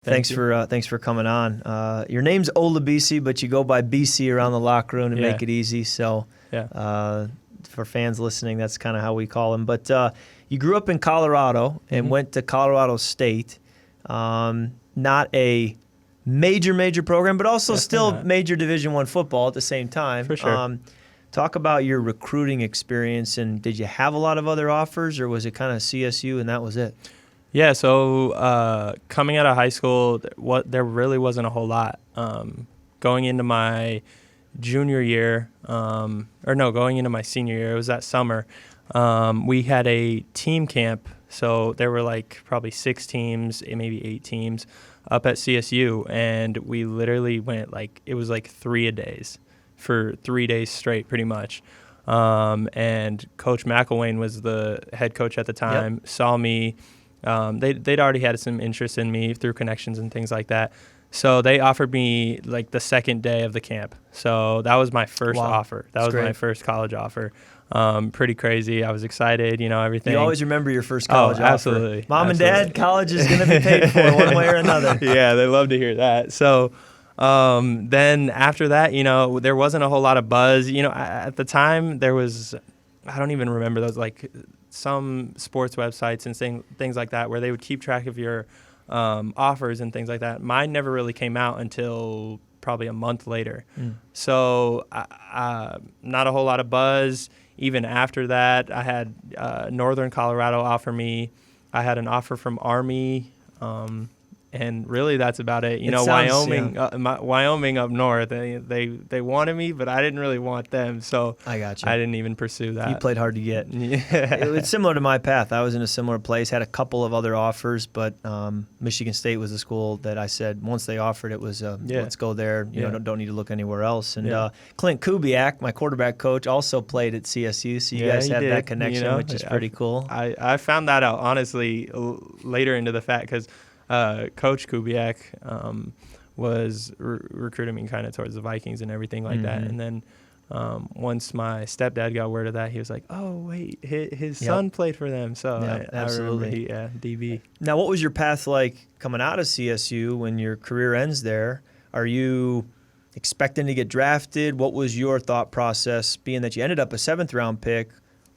Thanks for coming on. Your name's Ola Bisi, but you go by BC around the locker room to make it easy. So for fans listening, that's kind of how we call him. But you grew up in Colorado and went to Colorado State. Not a major program, but also still major Division I football at the same time. For sure. Talk about your recruiting experience, and did you have a lot of other offers, or was it kind of CSU and that was it? Yeah, so coming out of high school, there really wasn't a whole lot. Going into my junior year, going into my senior year, it was that summer, we had a team camp. So there were like probably 6 teams, maybe 8 teams up at CSU, and we literally went it was like 3 a days for 3 days straight pretty much. And Coach McElwain was the head coach at the time, saw me. They'd already had some interest in me through connections and things like that. So they offered me like the second day of the camp. So that was my first offer. That was my first college offer. Pretty crazy. I was excied, everything. You always remember your first college offer. Absolutely. Mom and Dad, college is going to be paid for one way or another. Yeah, they love to hear that. So then after that, there wasn't a whole lot of buzz. At the time there was, I don't even remember those, some sports websites and things like that where they would keep track of your offers and things like that. Mine never really came out until probably a month later. So not a whole lot of buzz. Even after that, I had Northern Colorado offer me. I had an offer from Army. And really, that's about it. Wyoming, Wyoming up north, they wanted me, but I didn't really want them, so I got you. I didn't even pursue that. You played hard to get. It's similar to my path. I was in a similar place, had a couple of other offers, but Michigan State was the school that I said once they offered it was let's go there. Don't need to look anywhere else. And Clint Kubiak, my quarterback coach, also played at CSU, so you guys had that connection, which is pretty cool. I found that out honestly later into the fact because. Coach Kubiak was recruiting me kind of towards the Vikings and everything like that. And then once my stepdad got word of that, he was like, oh, wait, his son played for them. So absolutely. I remember DB. Now, what was your path like coming out of CSU when your career ends there? Are you expecting to get drafted? What was your thought process, being that you ended up a 7th-round pick?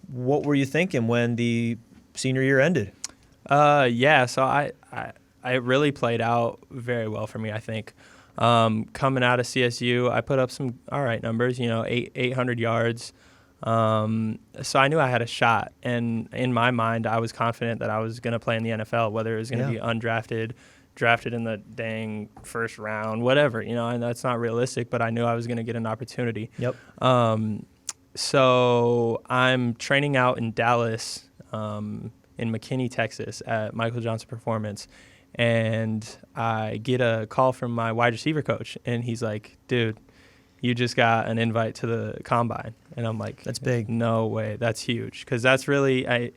What were you thinking when the senior year ended? So it really played out very well for me, I think. Coming out of CSU, I put up some all right numbers, 800 yards. So I knew I had a shot. And in my mind, I was confident that I was going to play in the NFL, whether it was going to be undrafted, drafted in the dang first round, whatever, and that's not realistic, but I knew I was going to get an opportunity. Yep. So I'm training out in Dallas, in McKinney, Texas at Michael Johnson Performance. And I get a call from my wide receiver coach, and he's like, dude, you just got an invite to the combine. And I'm like, that's big. No way. That's huge. Because that's really,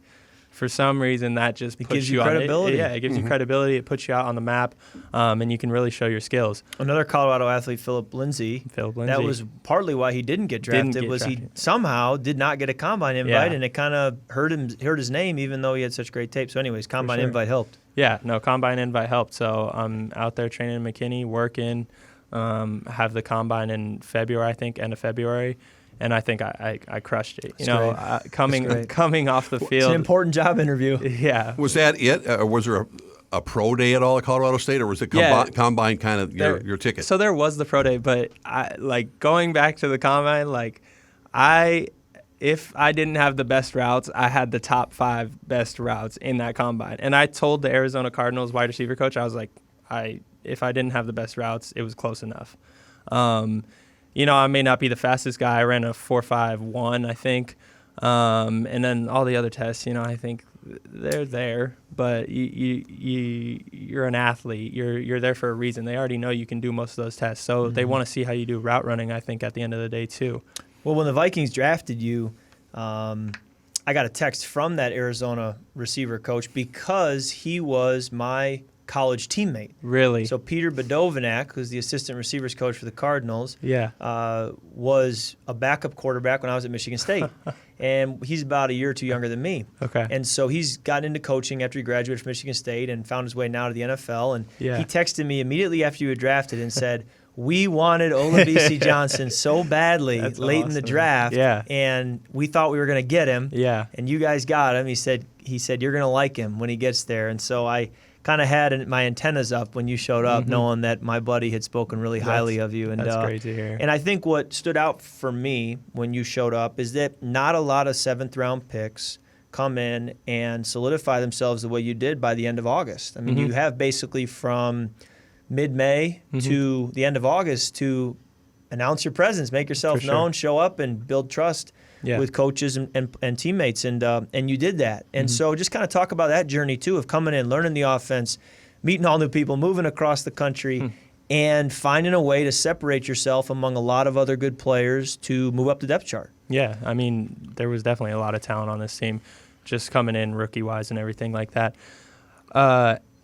for some reason, that just puts you credibility. It gives you credibility. It puts you out on the map, and you can really show your skills. Another Colorado athlete, Philip Lindsay. That was partly why he didn't get drafted. He somehow did not get a combine invite, and it kind of hurt his name, even though he had such great tape. So anyways, combine invite helped. Yeah, no, combine invite helped. So I'm out there training in McKinney, working, have the combine in February, I think, end of February. And I think I crushed it. Coming off the field. It's an important job interview. Yeah. Was that it? Or was there a pro day at all at Colorado State, or was the combine kind of your ticket? So there was the pro day, but going back to the combine, if I didn't have the best routes, I had the top 5 best routes in that combine. And I told the Arizona Cardinals wide receiver coach, I was like, if I didn't have the best routes, it was close enough. I may not be the fastest guy. I ran a 4.51, I think. And then all the other tests, I think they're there. But you're an athlete. You're there for a reason. They already know you can do most of those tests. So they want to see how you do route running, I think, at the end of the day, too. Well, when the Vikings drafted you, I got a text from that Arizona receiver coach because he was my college teammate. Really? So Peter Badovinac, who's the assistant receivers coach for the Cardinals, was a backup quarterback when I was at Michigan State. And he's about a year or two younger than me. Okay. And so he's gotten into coaching after he graduated from Michigan State and found his way now to the NFL. And he texted me immediately after you were drafted and said, we wanted Bisi Johnson so badly late in the draft, and we thought we were going to get him. Yeah. And you guys got him. He said you're going to like him when he gets there. And so I kind of had my antennas up when you showed up, knowing that my buddy had spoken really highly of you. And that's great to hear. And I think what stood out for me when you showed up is that not a lot of seventh-round picks come in and solidify themselves the way you did by the end of August. I mean, you have basically from mid-May to the end of August to announce your presence, make yourself known, show up, and build trust with coaches and teammates, and you did that. And so just kind of talk about that journey too of coming in, learning the offense, meeting all new people, moving across the country, and finding a way to separate yourself among a lot of other good players to move up the depth chart. Yeah, I mean, there was definitely a lot of talent on this team, just coming in rookie-wise and everything like that.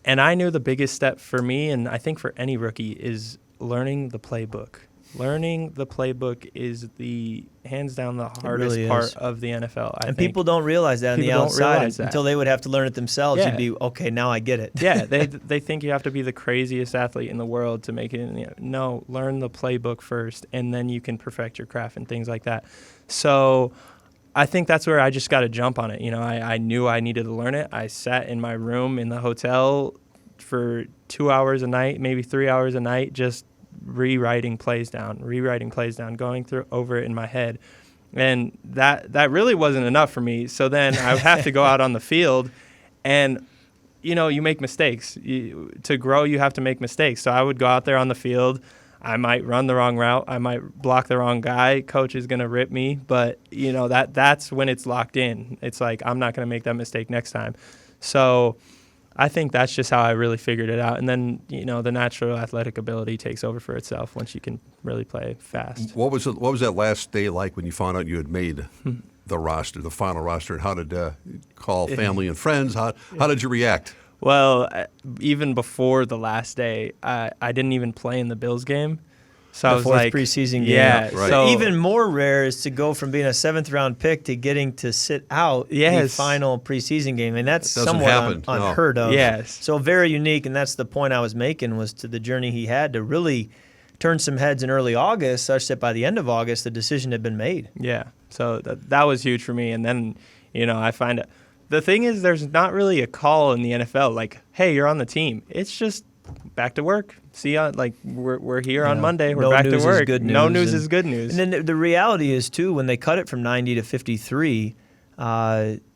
And I knew the biggest step for me, and I think for any rookie, is learning the playbook. Learning the playbook is the hands down the hardest part of the NFL. I think people don't realize that on the outside until they would have to learn it themselves. You'd be, okay, now I get it. Yeah, they think you have to be the craziest athlete in the world to make it. No, learn the playbook first, and then you can perfect your craft and things like that. So I think that's where I just got to jump on it. I knew I needed to learn it. I sat in my room in the hotel for 2 hours a night, maybe 3 hours a night, just rewriting plays down, going through over it in my head. And that really wasn't enough for me. So then I would have to go out on the field and, you make mistakes. To grow, you have to make mistakes. So I would go out there on the field. I might run the wrong route. I might block the wrong guy. Coach is going to rip me. But, that's when it's locked in. It's like, I'm not going to make that mistake next time. So I think that's just how I really figured it out. And then, the natural athletic ability takes over for itself once you can really play fast. What was that last day like when you found out you had made the roster, the final roster? And how did call family and friends? How did you react? Well, even before the last day, I didn't even play in the Bills game. So I was like, preseason game. Yeah. Right. So even more rare is to go from being a seventh-round pick to getting to sit out the final preseason game, and that's somewhat unheard of. Yes. So very unique, and that's the point I was making, was to the journey he had to really turn some heads in early August, such that by the end of August, the decision had been made. Yeah. So that was huge for me, and then I find it. The thing is, there's not really a call in the NFL like, hey, you're on the team. It's just back to work. See, we're here on Monday. We're back to work. No news is good news. And then the reality is, too, when they cut it from 90 to 53,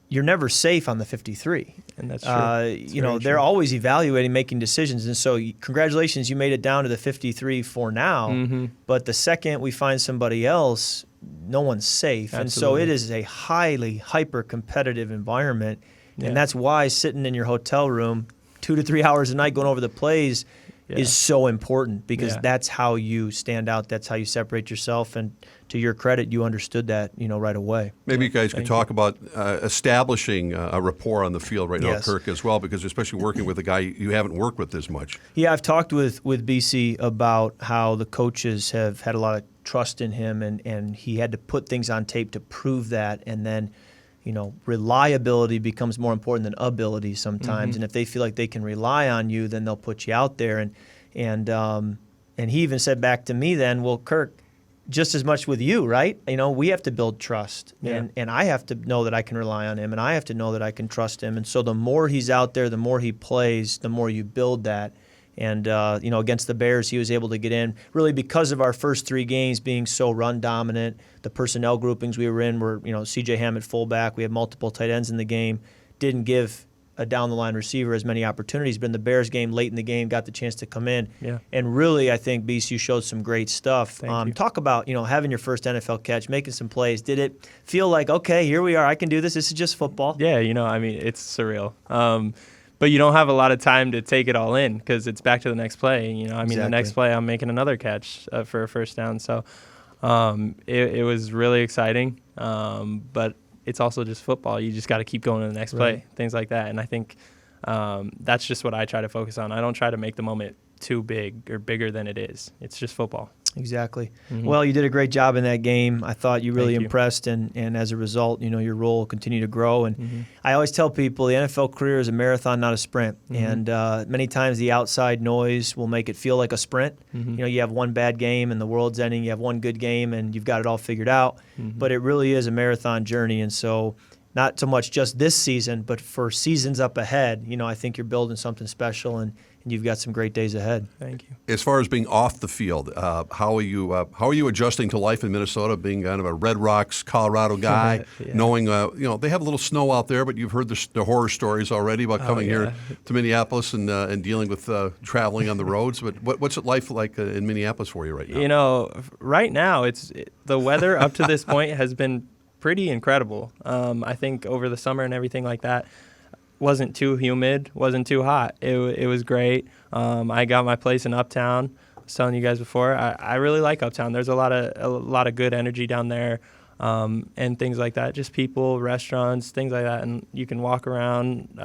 you're never safe on the 53. And that's true. They're always evaluating, making decisions. And so congratulations, you made it down to the 53 for now. But the second we find somebody else, no one's safe. Absolutely. And so it is a highly hyper-competitive environment. Yeah. And that's why sitting in your hotel room 2 to 3 hours a night going over the plays is so important, because that's how you stand out. That's how you separate yourself. And to your credit, you understood that, right away. Maybe you guys could talk about establishing a rapport on the field right now, Kirk, as well, because especially working with a guy you haven't worked with as much. Yeah, I've talked with BC about how the coaches have had a lot of trust in him, and he had to put things on tape to prove that, and then reliability becomes more important than ability sometimes. And if they feel like they can rely on you, then they'll put you out there. And he even said back to me then, well, Kirk, just as much with you, right? We have to build trust, and I have to know that I can rely on him, and I have to know that I can trust him. And so the more he's out there, the more he plays, the more you build that. And, against the Bears, he was able to get in really because of our first 3 games being so run dominant. The personnel groupings we were in were, C.J. Ham at fullback. We had multiple tight ends in the game. Didn't give a down-the-line receiver as many opportunities. But in the Bears game, late in the game, got the chance to come in. Yeah. And really, I think, Beast, you showed some great stuff. Thank you. Talk about, having your first NFL catch, making some plays. Did it feel like, okay, here we are, I can do this. This is just football? Yeah, it's surreal. But you don't have a lot of time to take it all in because it's back to the next play. Exactly. The next play I'm making another catch for a first down. So it was really exciting. But it's also just football. You just got to keep going to the next play, things like that. And I think That's just what I try to focus on. I don't try to make the moment too big or bigger than it is. It's just football. Exactly. Well, you did a great job in that game. I thought you really impressed, and as a result, your role will continue to grow. And I always tell people the NFL career is a marathon, not a sprint. And many times the outside noise will make it feel like a sprint. You have one bad game and the world's ending. You have one good game and you've got it all figured out. But it really is a marathon journey. And so not so much just this season, but for seasons up ahead, I think you're building something special, and you've got some great days ahead. Thank you. As far as being off the field, how are you adjusting to life in Minnesota, being kind of a Red Rocks, Colorado guy, knowing they have a little snow out there, but you've heard the horror stories already about coming here to Minneapolis and dealing with traveling on the roads. But what's it life like in Minneapolis for you right now? Right now the weather up to this point has been pretty incredible. I think over the summer and everything like that, wasn't too humid, wasn't too hot. It was great. I got my place in Uptown. I was telling you guys before, I really like Uptown. There's a lot of good energy down there, and things like that. Just people, restaurants, things like that, and you can walk around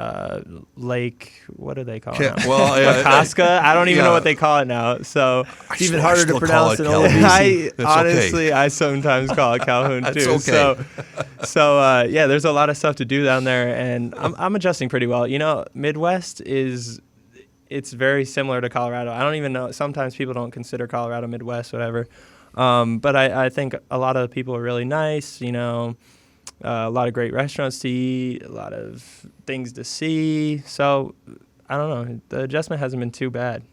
Lake. What do they call it? Casca. I don't even know what they call it now. So it's even harder to pronounce than honestly, I sometimes call it Calhoun too. Okay. So there's a lot of stuff to do down there, and I'm adjusting pretty well. Midwest it's very similar to Colorado. I don't even know. Sometimes people don't consider Colorado Midwest, whatever. But I think a lot of people are really nice, a lot of great restaurants to eat, a lot of things to see. So, I don't know. The adjustment hasn't been too bad.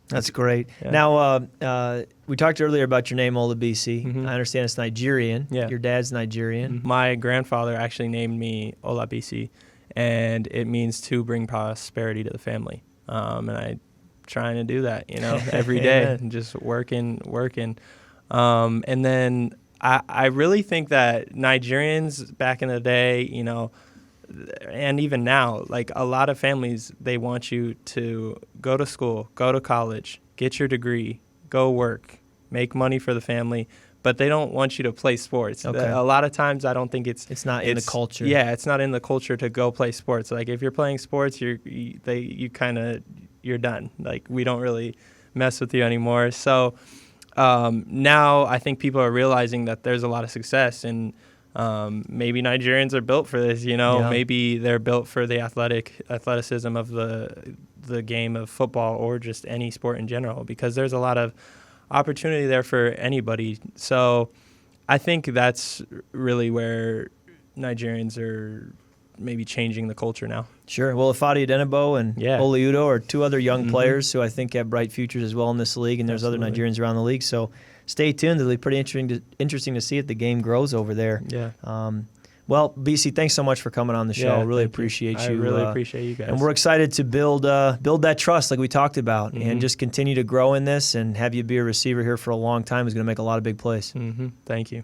That's great. Yeah. Now, we talked earlier about your name, Ola Bisi. I understand it's Nigerian. Yeah. Your dad's Nigerian. My grandfather actually named me Ola Bisi, and it means to bring prosperity to the family. And I'm trying to do that, every day, and just working. And then I really think that Nigerians back in the day, and even now, like a lot of families, they want you to go to school, go to college, get your degree, go work, make money for the family, but they don't want you to play sports. Okay. A lot of times I don't think it's not in the culture. Yeah, it's not in the culture to go play sports. Like if you're playing sports, you're done. Like we don't really mess with you anymore. So now I think people are realizing that there's a lot of success, and maybe Nigerians are built for this, maybe they're built for the athleticism of the game of football or just any sport in general, because there's a lot of opportunity there for anybody. So I think that's really where Nigerians are maybe changing the culture now. Sure. Well, Ifeadi Odenigbo and Ole Udoh are two other young players who I think have bright futures as well in this league, and there's other Nigerians around the league. So stay tuned. It'll be pretty interesting to see if the game grows over there. Yeah. Well, Bisi, thanks so much for coming on the show. Really appreciate you. I really appreciate you guys. And we're excited to build that trust like we talked about, and just continue to grow in this, and have you be a receiver here for a long time is going to make a lot of big plays. Thank you.